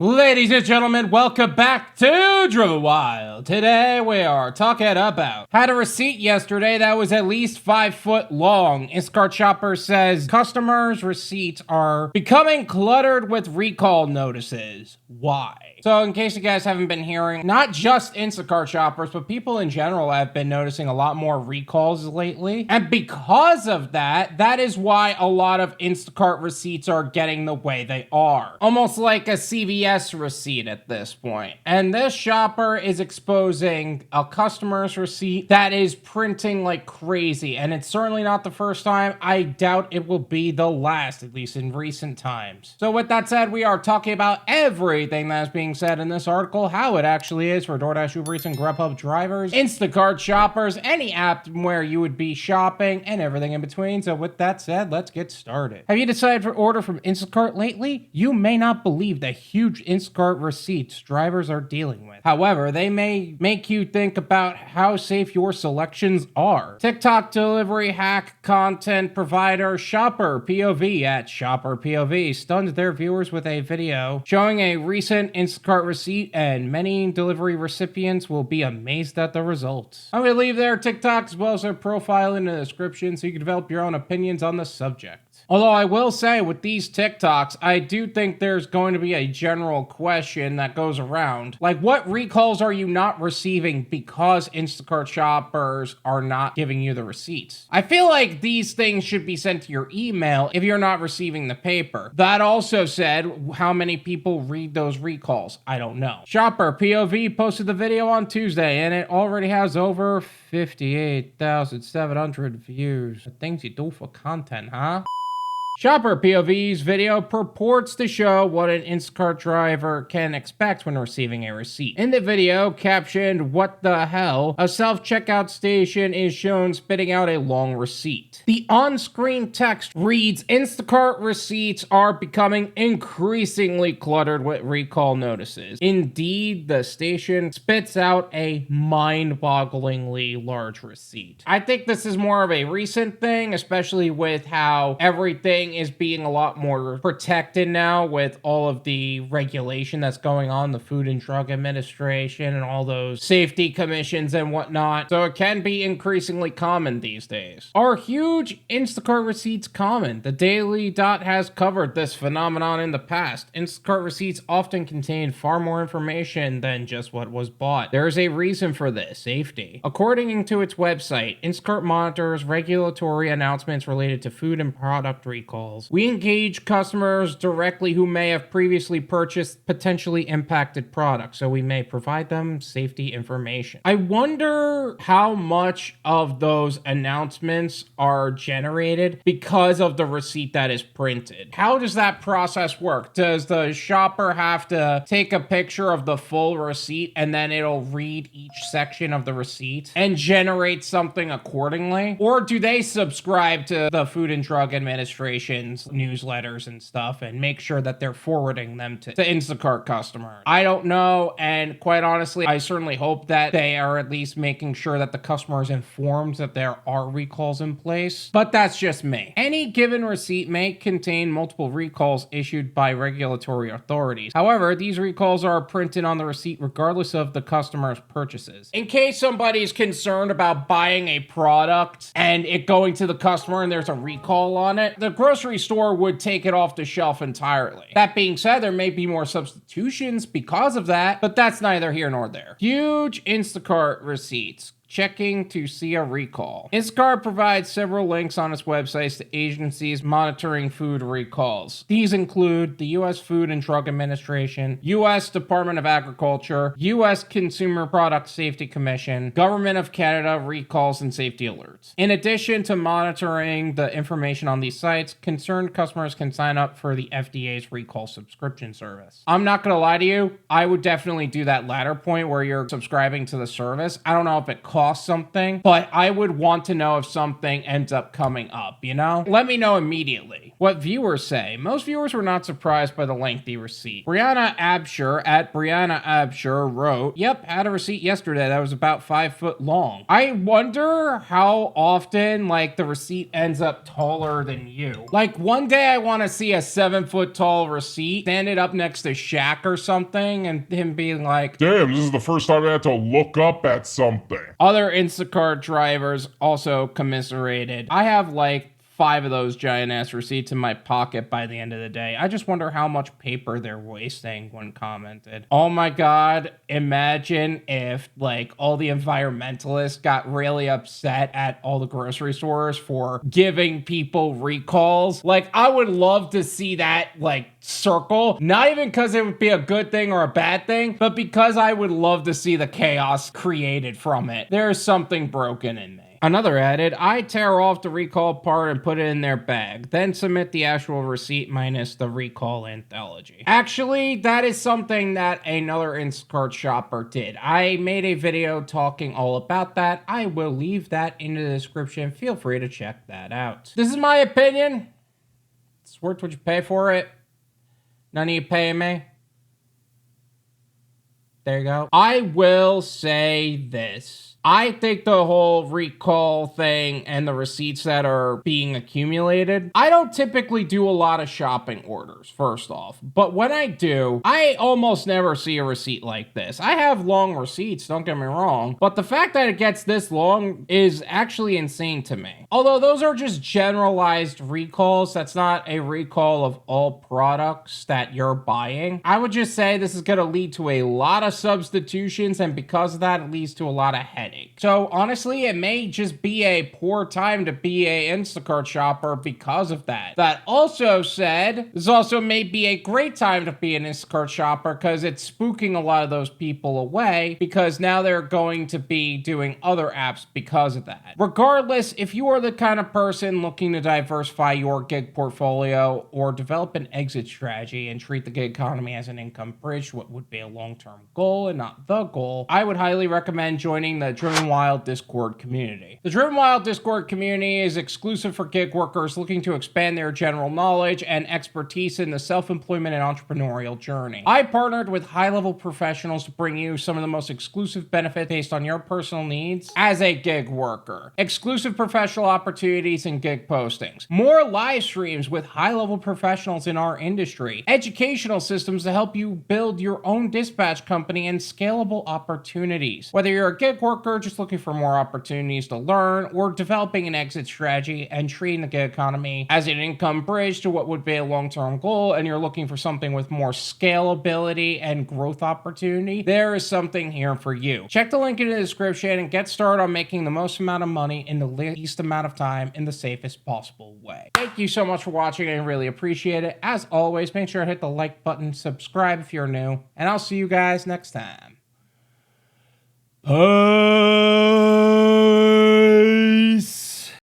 Ladies and gentlemen, welcome back to Driven Wyld. Today we are talking about had a receipt yesterday that was at least 5 foot long. Instacart Shopper says customers' receipts are becoming cluttered with recall notices. Why? So in case you guys haven't been hearing, not just Instacart shoppers, but people in general have been noticing a lot more recalls lately. And because of that, that is why a lot of Instacart receipts are getting the way they are. Almost like a CVS receipt at this point. And this shopper is exposing a customer's receipt that is printing like crazy. And it's certainly not the first time. I doubt it will be the last, at least in recent times. So with that said, we are talking about everything that is being said in this article, how it actually is for Doordash, UberEats, and Grubhub drivers, Instacart shoppers, any app where you would be shopping, and everything in between. So with that said, let's get started. Have you decided to order from Instacart lately? You may not believe the huge Instacart receipts drivers are dealing with. However, they may make you think about how safe your selections are. TikTok delivery hack content provider Shopperpov at Shopperpov stunned their viewers with a video showing a recent Instacart receipt, and many delivery recipients will be amazed at the results. I'm going to leave their TikTok as well as their profile in the description so you can develop your own opinions on the subject. Although I will say with these TikToks, I do think there's going to be a general question that goes around. Like, what recalls are you not receiving because Instacart shoppers are not giving you the receipts? I feel like these things should be sent to your email if you're not receiving the paper. That also said, how many people read those recalls? I don't know. Shopperpov posted the video on Tuesday and it already has over 58,700 views. The things you do for content, huh? Shopperpov's video purports to show what an Instacart driver can expect when receiving a receipt. In the video, captioned, "What the hell?" a self-checkout station is shown spitting out a long receipt. The on-screen text reads, "Instacart receipts are becoming increasingly cluttered with recall notices." Indeed, the station spits out a mind-bogglingly large receipt. I think this is more of a recent thing, especially with how everything is being a lot more protected now with all of the regulation that's going on, the Food and Drug Administration and all those safety commissions and whatnot. So it can be increasingly common these days. Are huge Instacart receipts common? The Daily Dot has covered this phenomenon in the past. Instacart receipts often contain far more information than just what was bought. There is a reason for this: safety. According to its website, Instacart monitors regulatory announcements related to food and product recalls. We engage customers directly who may have previously purchased potentially impacted products, so we may provide them safety information. I wonder how much of those announcements are generated because of the receipt that is printed. How does that process work? Does the shopper have to take a picture of the full receipt and then it'll read each section of the receipt and generate something accordingly? Or do they subscribe to the Food and Drug Administration newsletters and stuff and make sure that they're forwarding them to Instacart customers? I don't know, and quite honestly, I certainly hope that they are at least making sure that the customer is informed that there are recalls in place, but that's just me. Any given receipt may contain multiple recalls issued by regulatory authorities. However, these recalls are printed on the receipt regardless of the customer's purchases. In case somebody's concerned about buying a product and it going to the customer and there's a recall on it, the grocery store would take it off the shelf entirely. That being said, there may be more substitutions because of that, but that's neither here nor there. Huge Instacart receipts. Checking to see a recall. Instacart provides several links on its websites to agencies monitoring food recalls. These include the U.S. Food and Drug Administration, U.S. Department of Agriculture, U.S. Consumer Product Safety Commission, Government of Canada recalls and safety alerts. In addition to monitoring the information on these sites, concerned customers can sign up for the FDA's recall subscription service. I'm not going to lie to you, I would definitely do that latter point where you're subscribing to the service. I don't know if it costs cost something, but I would want to know if something ends up coming up, you know? Let me know immediately. What viewers say. Most viewers were not surprised by the lengthy receipt. Brianna Absher at Brianna Absher wrote, yep, had a receipt yesterday that was about 5 foot long. I wonder how often, like, the receipt ends up taller than you. Like, one day I want to see a 7 foot tall receipt, stand it up next to Shaq or something, and him being like, damn, this is the first time I had to look up at something. Other Instacart drivers also commiserated. I have like 5 of those giant ass receipts in my pocket by the end of the day. I just wonder how much paper they're wasting when commented. Oh my God, imagine if like all the environmentalists got really upset at all the grocery stores for giving people recalls. Like, I would love to see that like circle, not even because it would be a good thing or a bad thing, but because I would love to see the chaos created from it. There's something broken in me. Another added, I tear off the recall part and put it in their bag, then submit the actual receipt minus the recall anthology. Actually, that is something that another Instacart shopper did. I made a video talking all about that. I will leave that in the description. Feel free to check that out. This is my opinion. It's worth what you pay for it. None of you paying me. There you go. I will say this. I think the whole recall thing and the receipts that are being accumulated, I don't typically do a lot of shopping orders, first off. But when I do, I almost never see a receipt like this. I have long receipts, don't get me wrong, but the fact that it gets this long is actually insane to me. Although those are just generalized recalls, that's not a recall of all products that you're buying. I would just say this is going to lead to a lot of substitutions, and because of that, it leads to a lot of headaches. So honestly, it may just be a poor time to be a Instacart shopper because of that. That also said, this also may be a great time to be an Instacart shopper because it's spooking a lot of those people away because now they're going to be doing other apps because of that. Regardless, if you are the kind of person looking to diversify your gig portfolio or develop an exit strategy and treat the gig economy as an income bridge, what would be a long-term goal and not the goal, I would highly recommend joining the Driven Wyld Discord community. The Driven Wyld Discord community is exclusive for gig workers looking to expand their general knowledge and expertise in the self-employment and entrepreneurial journey. I partnered with high-level professionals to bring you some of the most exclusive benefits based on your personal needs as a gig worker. Exclusive professional opportunities and gig postings. More live streams with high-level professionals in our industry. Educational systems to help you build your own dispatch company and scalable opportunities. Whether you're a gig worker just looking for more opportunities to learn, or developing an exit strategy and treating the gig economy as an income bridge to what would be a long-term goal, and you're looking for something with more scalability and growth opportunity, there is something here for you. Check the link in the description and get started on making the most amount of money in the least amount of time in the safest possible way. Thank you so much for watching. I really appreciate it. As always, make sure to hit the like button, subscribe if you're new, and I'll see you guys next time. Bye.